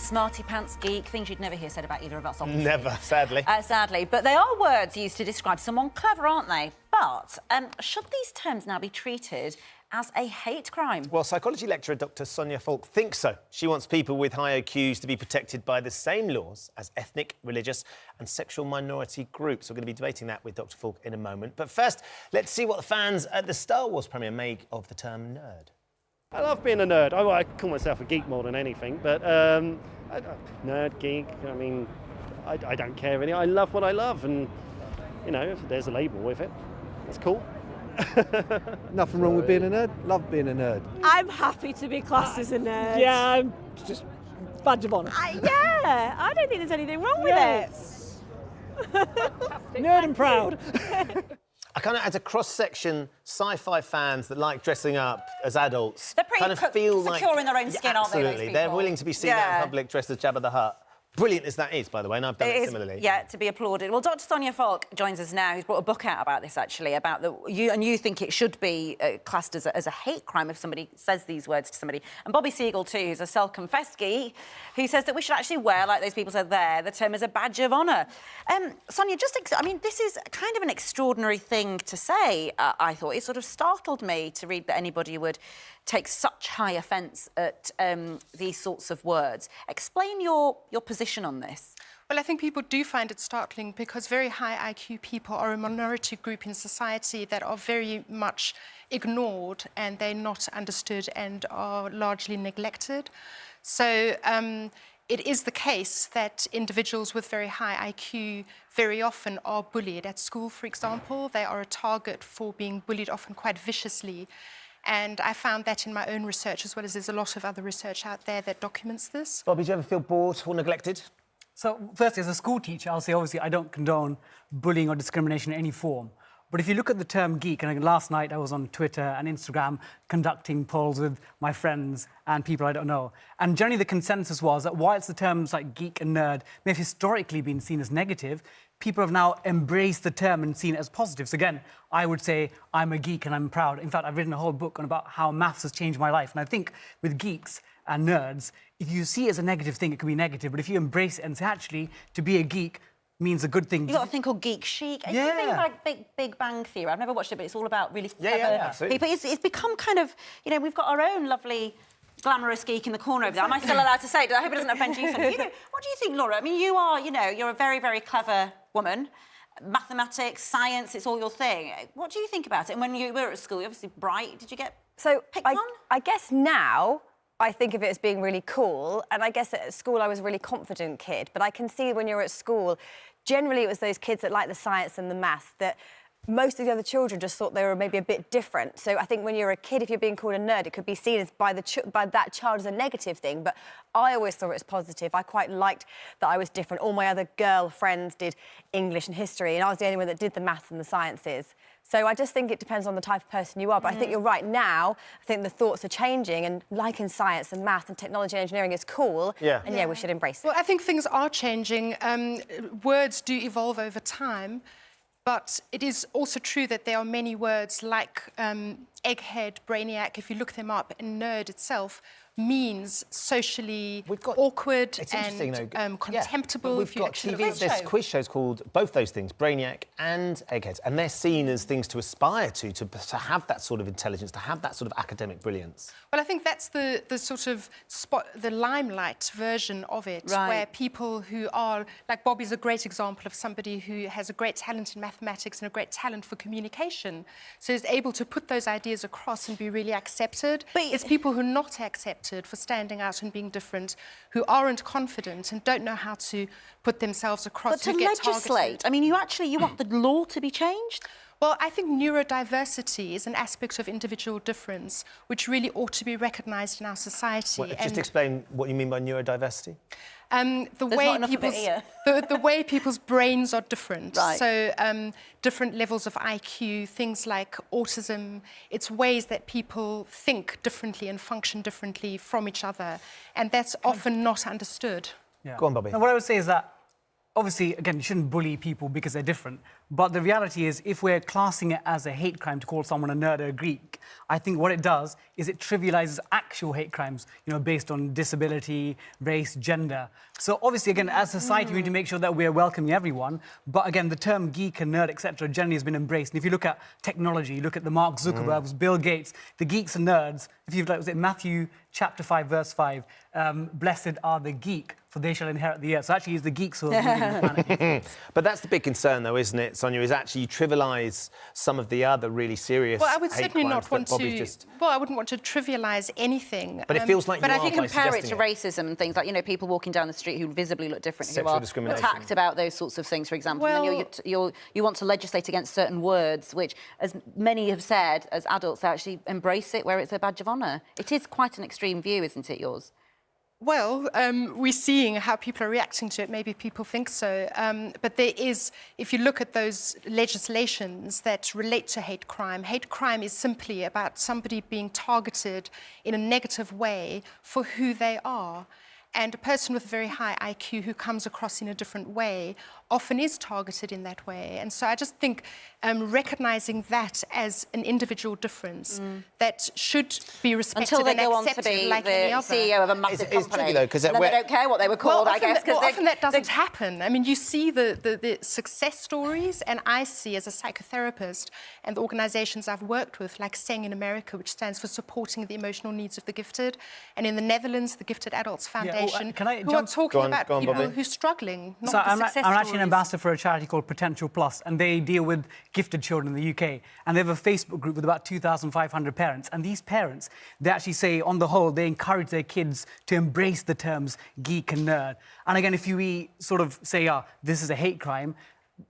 smarty pants geek, things you'd never hear said about either of us, obviously. Never, sadly. Sadly. But they are words used to describe someone clever, aren't they? But should these terms now be treated as a hate crime? Well, psychology lecturer Dr. Sonja Falck thinks so. She wants people with high IQs to be protected by the same laws as ethnic, religious and sexual minority groups. We're going to be debating that with Dr. Falck in a moment. But first, let's see what the fans at the Star Wars premiere make of the term nerd. I love being a nerd. I call myself a geek more than anything, but nerd, geek, I mean, I don't care really. I love what I love, and, you know, if there's a label with it, that's cool. Nothing wrong with being a nerd. Love being a nerd. I'm happy to be classed as a nerd. Yeah, I'm just badge of honour. Yeah, I don't think there's anything wrong with it. Nerd and proud. I kind of, as a cross-section, sci-fi fans that like dressing up as adults, They're pretty kind of feel secure like... in their own skin, aren't they, those Absolutely. They're people? willing to be seen out in public dressed as Jabba the Hutt. Brilliant as that is, by the way, and I've done it similarly. Yeah, to be applauded. Well, Dr. Sonja Falck joins us now. He's brought a book out about this, actually, about you think it should be classed as a hate crime if somebody says these words to somebody. And Bobby Seagull, too, who's a self-confessed geek, who says that we should actually wear, like those people said there, the term as a badge of honour. Sonja, I mean, this is kind of an extraordinary thing to say, I thought. It sort of startled me to read that anybody would take such high offence at these sorts of words. Explain your position on this. Well, I think people do find it startling because very high IQ people are a minority group in society that are very much ignored, and they're not understood and are largely neglected. So it is the case that individuals with very high IQ very often are bullied. At school, for example, they are a target for being bullied, often quite viciously. And I found that in my own research, as well as there's a lot of other research out there that documents this. Bobby, do you ever feel bored or neglected? So, firstly, as a school teacher, I'll say, obviously, I don't condone bullying or discrimination in any form. But if you look at the term geek, and last night I was on Twitter and Instagram conducting polls with my friends and people I don't know, and generally the consensus was that whilst the terms like geek and nerd may have historically been seen as negative, people have now embraced the term and seen it as positive. So again, I would say I'm a geek and I'm proud. In fact, I've written a whole book on about how maths has changed my life. And I think with geeks and nerds, if you see it as a negative thing, it can be negative. But if you embrace it and say, actually, to be a geek means a good thing. You've got a thing called geek chic. Yeah. You think about Big Bang Theory. I've never watched it, but it's all about really clever people. It's become kind of, you know, we've got our own lovely glamorous geek in the corner over there. Am I still allowed to say it? I hope it doesn't offend you. What do you think, Laura? I mean, you are, you know, you're a very, very clever woman. Mathematics, science, it's all your thing. What do you think about it? And when you were at school, you're obviously bright. Did you get picked on? I guess now I think of it as being really cool. And I guess at school I was a really confident kid. But I can see when you're at school, generally it was those kids that like the science and the maths that most of the other children just thought they were maybe a bit different. So I think when you're a kid, if you're being called a nerd, it could be seen as by that child as a negative thing. But I always thought it was positive. I quite liked that I was different. All my other girl friends did English and history, and I was the only one that did the maths and the sciences. So I just think it depends on the type of person you are. But I think you're right. Now, I think the thoughts are changing, and liking science and math and technology and engineering is cool. Yeah. And yeah, we should embrace it. Well, I think things are changing. Words do evolve over time. But it is also true that there are many words like egghead, brainiac, if you look them up, and nerd itself means socially awkward and contemptible. We've got TV, there's quiz shows called both those things, brainiac and eggheads, and they're seen as things to aspire to have that sort of intelligence, to have that sort of academic brilliance. Well, I think that's the sort of the limelight version of it, where people who are, like Bobby's a great example of somebody who has a great talent in mathematics and a great talent for communication, so is able to put those ideas across and be really accepted. But it's people who are not accepted for standing out and being different, who aren't confident and don't know how to put themselves across. But to legislate, I mean, you want the law to be changed? Well, I think neurodiversity is an aspect of individual difference which really ought to be recognised in our society. Well, just explain what you mean by neurodiversity. The way people's brains are different. Right. So different levels of IQ, things like autism. It's ways that people think differently and function differently from each other, and that's often not understood. Yeah. Go on, Bobby. Now, what I would say is that obviously, again, you shouldn't bully people because they're different. But the reality is, if we're classing it as a hate crime to call someone a nerd or a Greek, I think what it does is it trivializes actual hate crimes, you know, based on disability, race, gender. So obviously, again, as society, we need to make sure that we're welcoming everyone. But again, the term geek and nerd, etc., generally has been embraced. And if you look at technology, look at the Mark Zuckerbergs, Bill Gates, the geeks and nerds. If you've like, was it Matthew chapter 5, verse 5? Blessed are the geek, for they shall inherit the earth. So actually, it's the geeks who are ruling the planet. But that's the big concern, though, isn't it, Sonja? Is actually you trivialise some of the other really serious. Well, I would hate certainly crimes not want that Bobby to. just... Well, I wouldn't want to trivialise anything. But it feels like But you I are think by compare it to suggesting racism and things like, you know, people walking down the street who visibly look different, who Sexual are discrimination. attacked about those sorts of things, for example. Well- And then you want to legislate against certain words, which, as many have said, as adults, they actually embrace it where it's a badge of honour. It is quite an extreme view, isn't it, yours? Well, we're seeing how people are reacting to it. Maybe people think so. But there is, if you look at those legislations that relate to hate crime is simply about somebody being targeted in a negative way for who they are. And a person with a very high IQ who comes across in a different way often is targeted in that way. And so I just think recognising that as an individual difference that should be respected Until they and go on to accepted be like the any other. CEO of a massive It's company. tricky, though, 'cause and then they don't care what they were called, I guess. Often that doesn't happen. I mean, you see the success stories, and I see as a psychotherapist and the organisations I've worked with, like SENG in America, which stands for Supporting the Emotional Needs of the Gifted, and in the Netherlands, the Gifted Adults Foundation, can I who are jump- talking Go on, about Bobby. people who are struggling, not So the I'm success actually an stories. ambassador for a charity called Potential Plus, and they deal with gifted children in the UK. And they have a Facebook group with about 2,500 parents. And these parents, they actually say, on the whole, they encourage their kids to embrace the terms geek and nerd. And again, if you sort of say, this is a hate crime,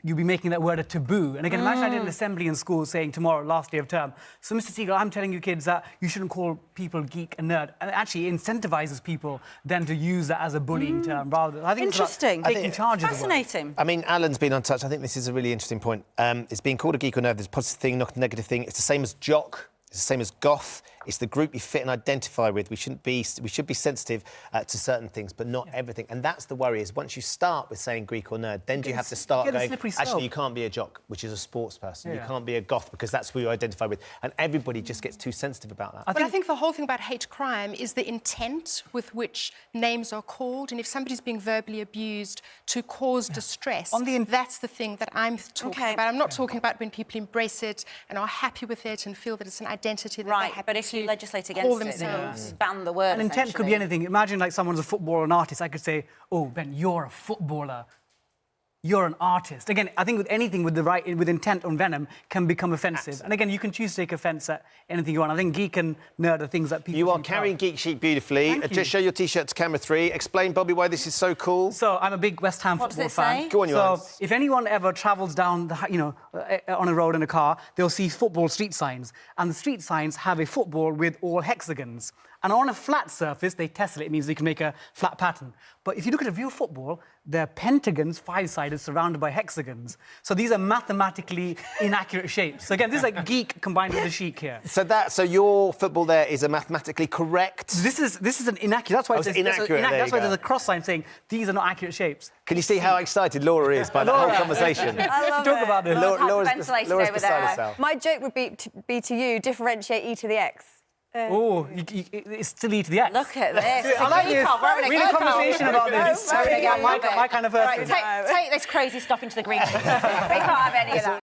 you'll be making that word a taboo. And again, imagine I did an assembly in school saying tomorrow, last day of term, so Mr. Seagull, I'm telling you kids that you shouldn't call people geek and nerd. And it actually incentivizes people then to use that as a bullying term rather than... I think Interesting. It's about taking charge of the word. Fascinating. I mean, Alan's been untouched. I think this is a really interesting point. It's being called a geek or nerd. There's a positive thing, not a negative thing. It's the same as jock. It's the same as goth. It's the group you fit and identify with. We should be sensitive to certain things, but not everything. And that's the worry, is once you start with saying Greek or nerd, then you have to start going, actually, you can't be a jock, which is a sports person. You can't be a goth because that's who you identify with. And everybody just gets too sensitive about that. But I think the whole thing about hate crime is the intent with which names are called. And if somebody's being verbally abused to cause distress, that's the thing that I'm talking about. I'm not talking about when people embrace it and are happy with it and feel that it's an identity that they have. But if you legislate call against it, themselves. then ban the word. An intent could be anything. Imagine like someone's a footballer, an artist. I could say, oh, Ben, you're a footballer. You're an artist. Again, I think with anything with intent on venom can become offensive. Absolutely. And again, you can choose to take offence at anything you want. I think geek and nerd are things that people... You are carrying Geek Chic beautifully. Thank you. Just show your T-shirt to camera 3. Explain, Bobby, why this is so cool. So I'm a big West Ham What does football it fan. say? Go on, you So Hans. if anyone ever travels down, on a road in a car, they'll see football street signs. And the street signs have a football with all hexagons. And on a flat surface, they tessellate. It means they can make a flat pattern. But if you look at a real football, they're pentagons, five-sided, surrounded by hexagons. So these are mathematically inaccurate shapes. So again, this is like geek combined with the chic here. So your football there is a mathematically correct... This is an inaccurate. That's why it's inaccurate. That's why go. there's a cross sign saying these are not accurate shapes. Can you see how excited Laura is by the whole conversation? I love Talk it. about this. Laura's hyperventilating Laura's over beside there. herself. My joke would be to you, differentiate E to the X. It's still E to the X. Look at this. I like this. We had a conversation about this. Very good. My kind of person. Right, take this crazy stuff into the green room. We can't have any of that.